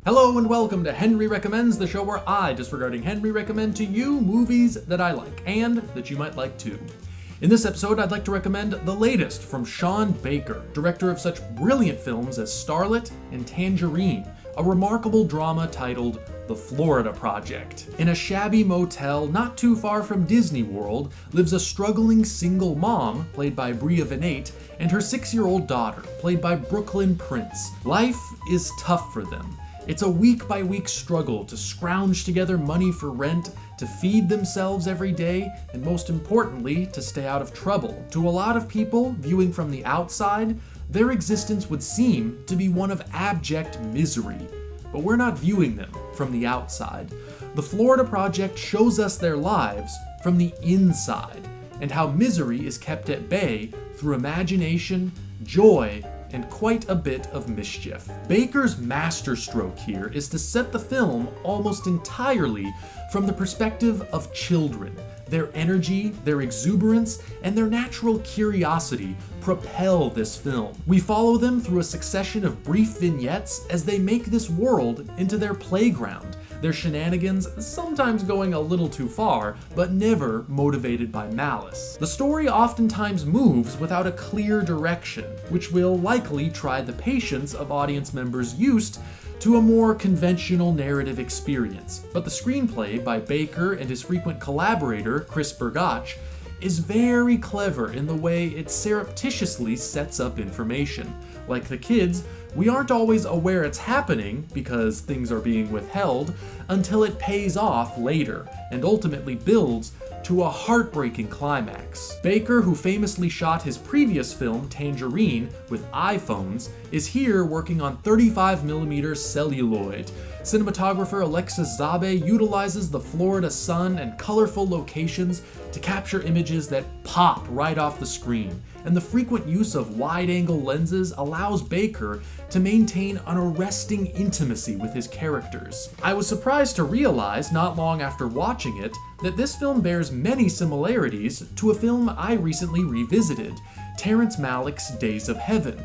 Hello and welcome to Henry Recommends, the show where I, disregarding Henry, recommend to you movies that I like and that you might like too. In this episode, I'd like to recommend the latest from Sean Baker, director of such brilliant films as Starlet and Tangerine, a remarkable drama titled The Florida Project. In a shabby motel not too far from Disney World lives a struggling single mom, played by Bria Vinate, and her 6-year-old daughter, played by Brooklyn Prince. Life is tough for them. It's a week-by-week struggle to scrounge together money for rent, to feed themselves every day, and most importantly, to stay out of trouble. To a lot of people, viewing from the outside, their existence would seem to be one of abject misery. But we're not viewing them from the outside. The Florida Project shows us their lives from the inside, and how misery is kept at bay through imagination, joy, and quite a bit of mischief. Baker's masterstroke here is to set the film almost entirely from the perspective of children. Their energy, their exuberance, and their natural curiosity propel this film. We follow them through a succession of brief vignettes as they make this world into their playground, their shenanigans sometimes going a little too far, but never motivated by malice. The story oftentimes moves without a clear direction, which will likely try the patience of audience members used to a more conventional narrative experience. But the screenplay by Baker and his frequent collaborator, Chris Bergach, is very clever in the way it surreptitiously sets up information. Like the kids, we aren't always aware it's happening, because things are being withheld, until it pays off later, and ultimately builds to a heartbreaking climax. Baker, who famously shot his previous film, Tangerine, with iPhones, is here working on 35mm celluloid. Cinematographer Alexis Zabe utilizes the Florida sun and colorful locations to capture images that pop right off the screen, and the frequent use of wide-angle lenses allows Baker to maintain an arresting intimacy with his characters. I was surprised to realize, not long after watching it, that this film bears many similarities to a film I recently revisited, Terrence Malick's Days of Heaven.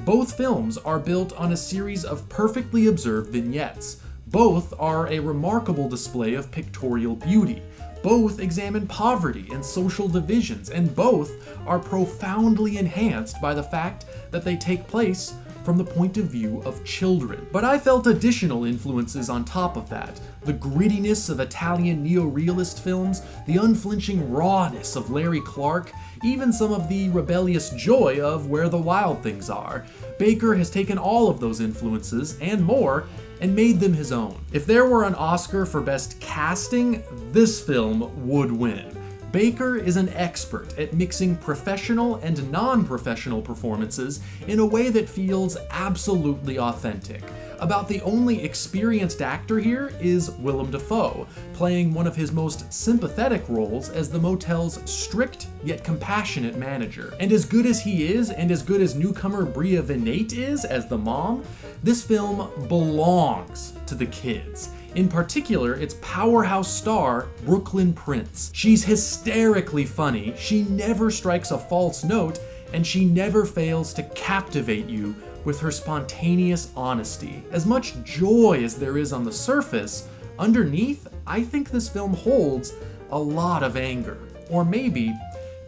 Both films are built on a series of perfectly observed vignettes. Both are a remarkable display of pictorial beauty. Both examine poverty and social divisions, and both are profoundly enhanced by the fact that they take place from the point of view of children. But I felt additional influences on top of that. The grittiness of Italian neo-realist films, the unflinching rawness of Larry Clark, even some of the rebellious joy of Where the Wild Things Are. Baker has taken all of those influences, and more, and made them his own. If there were an Oscar for Best Casting, this film would win. Baker is an expert at mixing professional and non-professional performances in a way that feels absolutely authentic. About the only experienced actor here is Willem Dafoe, playing one of his most sympathetic roles as the motel's strict yet compassionate manager. And as good as he is, and as good as newcomer Bria Vinate is as the mom, this film belongs to the kids. In particular, its powerhouse star, Brooklyn Prince. She's hysterically funny, she never strikes a false note, and she never fails to captivate you with her spontaneous honesty. As much joy as there is on the surface, underneath, I think this film holds a lot of anger, or maybe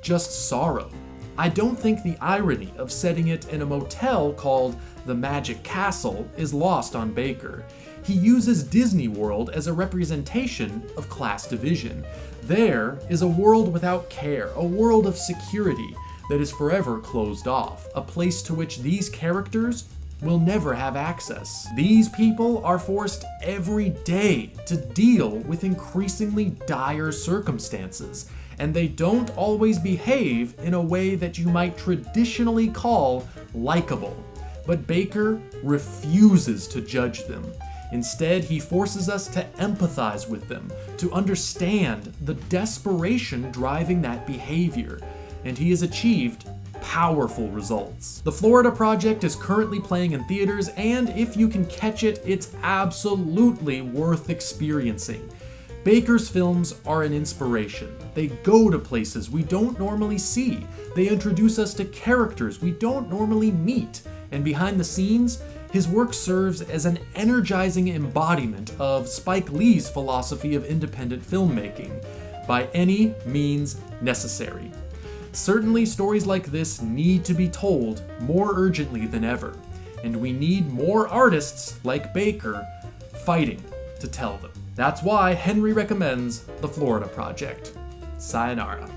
just sorrow. I don't think the irony of setting it in a motel called the Magic Castle is lost on Baker. He uses Disney World as a representation of class division. There is a world without care, a world of security that is forever closed off, a place to which these characters will never have access. These people are forced every day to deal with increasingly dire circumstances, and they don't always behave in a way that you might traditionally call likable. But Baker refuses to judge them. Instead, he forces us to empathize with them, to understand the desperation driving that behavior, and he has achieved powerful results. The Florida Project is currently playing in theaters, and if you can catch it, it's absolutely worth experiencing. Baker's films are an inspiration. They go to places we don't normally see. They introduce us to characters we don't normally meet. And behind the scenes, his work serves as an energizing embodiment of Spike Lee's philosophy of independent filmmaking, by any means necessary. Certainly, stories like this need to be told more urgently than ever, and we need more artists like Baker fighting to tell them. That's why Henry recommends The Florida Project. Sayonara.